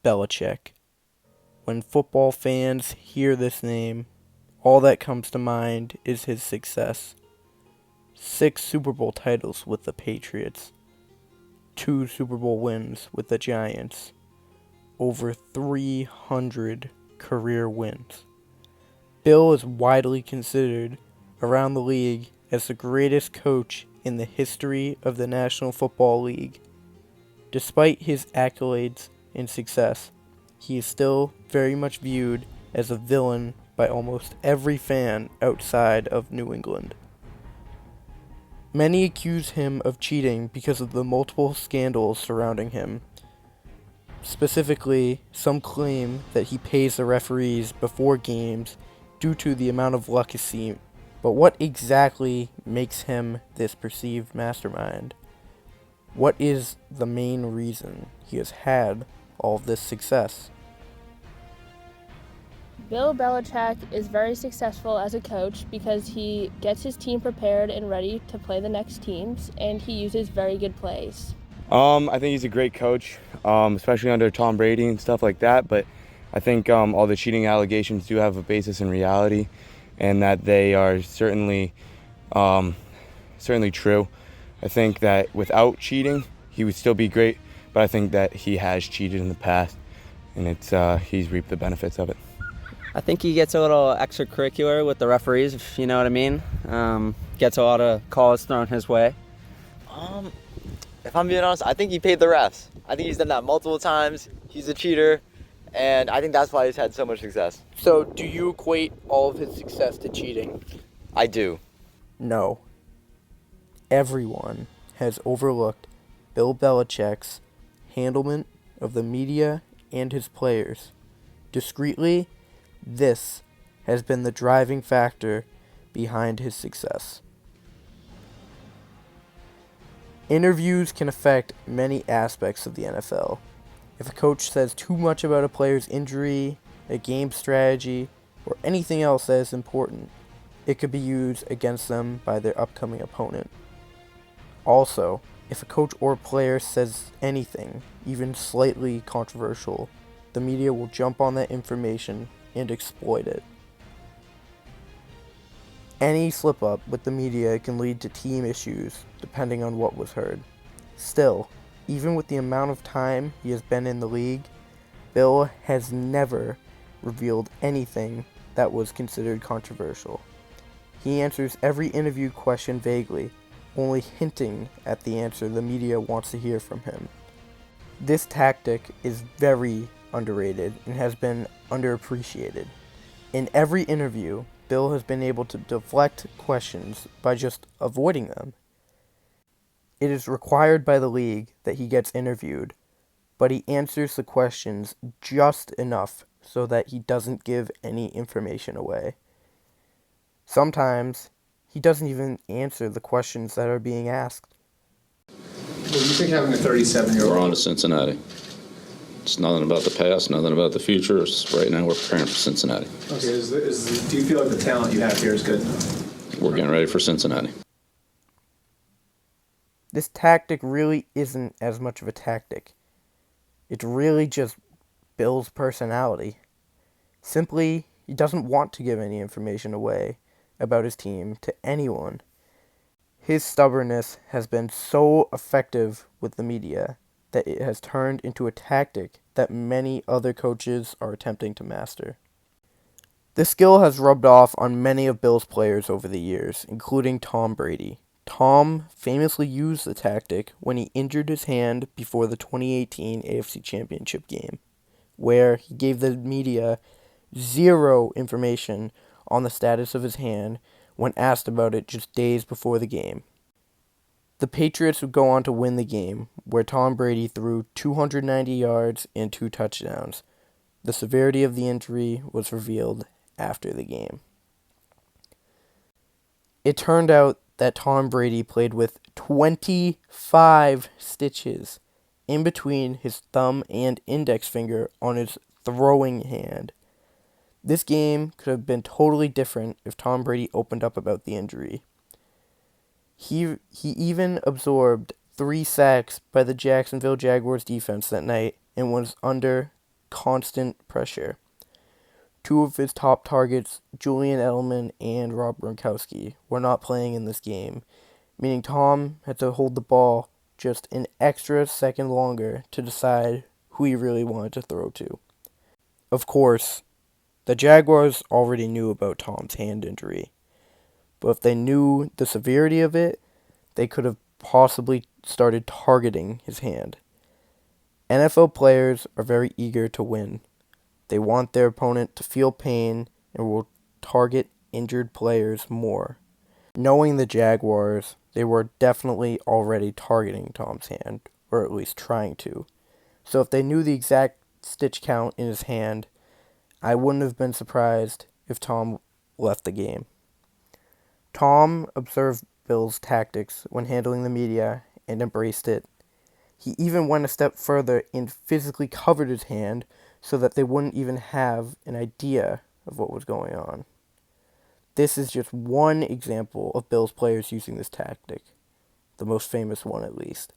Belichick. When football fans hear this name, all that comes to mind is his success. 6 Super Bowl titles with the Patriots, 2 Super Bowl wins with the Giants, over 300 career wins. Bill is widely considered around the league as the greatest coach in the history of the National Football League. Despite his accolades and success, he is still very much viewed as a villain by almost every fan outside of New England. Many accuse him of cheating because of the multiple scandals surrounding him. Specifically, some claim that he pays the referees before games due to the amount of luck he sees. But what exactly makes him this perceived mastermind? What is the main reason he has had all of this success? Bill Belichick is very successful as a coach because he gets his team prepared and ready to play the next teams, and he uses very good plays. I think he's a great coach, especially under Tom Brady and stuff like that. But I think all the cheating allegations do have a basis in reality, and that they are certainly true. I think that without cheating, he would still be great. But I think that he has cheated in the past, and he's reaped the benefits of it. I think he gets a little extracurricular with the referees, if you know what I mean. Gets a lot of calls thrown his way. If I'm being honest, I think he paid the refs. I think he's done that multiple times. He's a cheater, and I think that's why he's had so much success. So, do you equate all of his success to cheating? I do. No. Everyone has overlooked Bill Belichick's handlement of the media and his players. Discreetly, this has been the driving factor behind his success. Interviews can affect many aspects of the NFL. If a coach says too much about a player's injury, a game strategy, or anything else that is important, it could be used against them by their upcoming opponent. Also, if a coach or player says anything, even slightly controversial, the media will jump on that information and exploit it. Any slip-up with the media can lead to team issues, depending on what was heard. Still, even with the amount of time he has been in the league, Bill has never revealed anything that was considered controversial. He answers every interview question vaguely, only hinting at the answer the media wants to hear from him. This tactic is very underrated and has been underappreciated. In every interview, Bill has been able to deflect questions by just avoiding them. It is required by the league that he gets interviewed, but he answers the questions just enough so that he doesn't give any information away. Sometimes, he doesn't even answer the questions that are being asked. Well, you think having a 37-year-old... We're on to Cincinnati. It's nothing about the past, nothing about the future. Right now, we're preparing for Cincinnati. Okay, do you feel like the talent you have here is good? We're getting ready for Cincinnati. This tactic really isn't as much of a tactic. It's really just Bill's personality. Simply, he doesn't want to give any information away about his team to anyone. His stubbornness has been so effective with the media that it has turned into a tactic that many other coaches are attempting to master. This skill has rubbed off on many of Bill's players over the years, including Tom Brady. Tom famously used the tactic when he injured his hand before the 2018 AFC Championship game, where he gave the media zero information on the status of his hand when asked about it just days before the game. The Patriots would go on to win the game, where Tom Brady threw 290 yards and 2 touchdowns. The severity of the injury was revealed after the game. It turned out that Tom Brady played with 25 stitches in between his thumb and index finger on his throwing hand. This game could have been totally different if Tom Brady opened up about the injury. He even absorbed 3 sacks by the Jacksonville Jaguars defense that night and was under constant pressure. Two of his top targets, Julian Edelman and Rob Gronkowski, were not playing in this game, meaning Tom had to hold the ball just an extra second longer to decide who he really wanted to throw to. Of course, the Jaguars already knew about Tom's hand injury, but if they knew the severity of it, they could have possibly started targeting his hand. NFL players are very eager to win. They want their opponent to feel pain and will target injured players more. Knowing the Jaguars, they were definitely already targeting Tom's hand, or at least trying to. So if they knew the exact stitch count in his hand, I wouldn't have been surprised if Tom left the game. Tom observed Bill's tactics when handling the media and embraced it. He even went a step further and physically covered his hand so that they wouldn't even have an idea of what was going on. This is just one example of Bill's players using this tactic, the most famous one at least.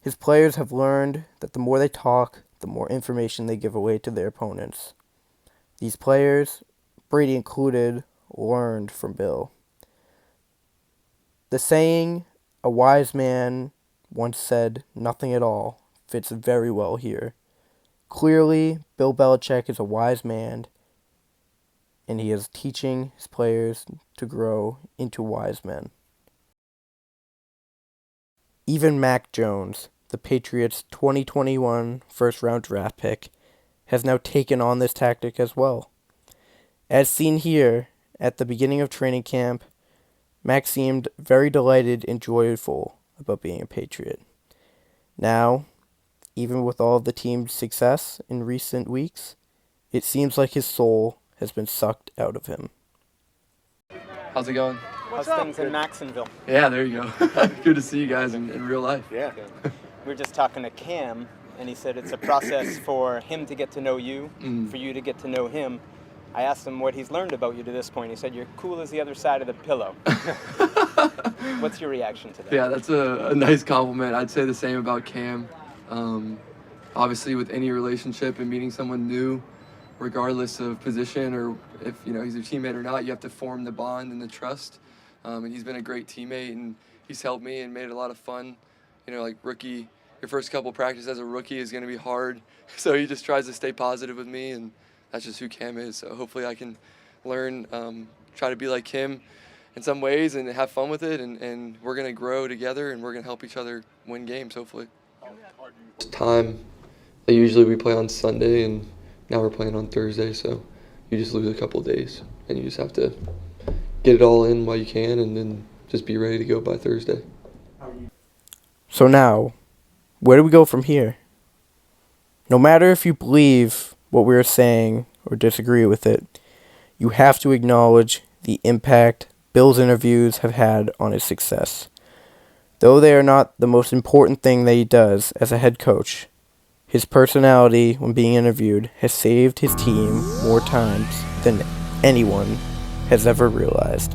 His players have learned that the more they talk, the more information they give away to their opponents. These players, Brady included, learned from Bill. The saying, "A wise man once said nothing at all," fits very well here. Clearly, Bill Belichick is a wise man, and he is teaching his players to grow into wise men. Even Mac Jones, the Patriots' 2021 first-round draft pick, has now taken on this tactic as well. As seen here, at the beginning of training camp, Mac seemed very delighted and joyful about being a Patriot. Now, even with all of the team's success in recent weeks, it seems like his soul has been sucked out of him. How's it going? How's things in Maxonville? Yeah, there you go. Good to see you guys in real life. Yeah. We were just talking to Cam, and he said it's a process for him to get to know you, for you to get to know him. I asked him what he's learned about you to this point. He said, "You're cool as the other side of the pillow." What's your reaction to that? Yeah, that's a nice compliment. I'd say the same about Cam. Obviously, with any relationship and meeting someone new, regardless of position or if he's your teammate or not, you have to form the bond and the trust. And he's been a great teammate, and he's helped me and made it a lot of fun. Like rookie, your first couple practices as a rookie is going to be hard. So he just tries to stay positive with me, and that's just who Cam is. So hopefully I can learn, try to be like him in some ways and have fun with it. And we're going to grow together, and we're going to help each other win games, hopefully. Time. Usually we play on Sunday, and now we're playing on Thursday. So you just lose a couple days, and you just have to get it all in while you can, and then just be ready to go by Thursday. So now, where do we go from here? No matter if you believe what we're saying or disagree with it, you have to acknowledge the impact Bill's interviews have had on his success. Though they are not the most important thing that he does as a head coach, his personality when being interviewed has saved his team more times than anyone has ever realized.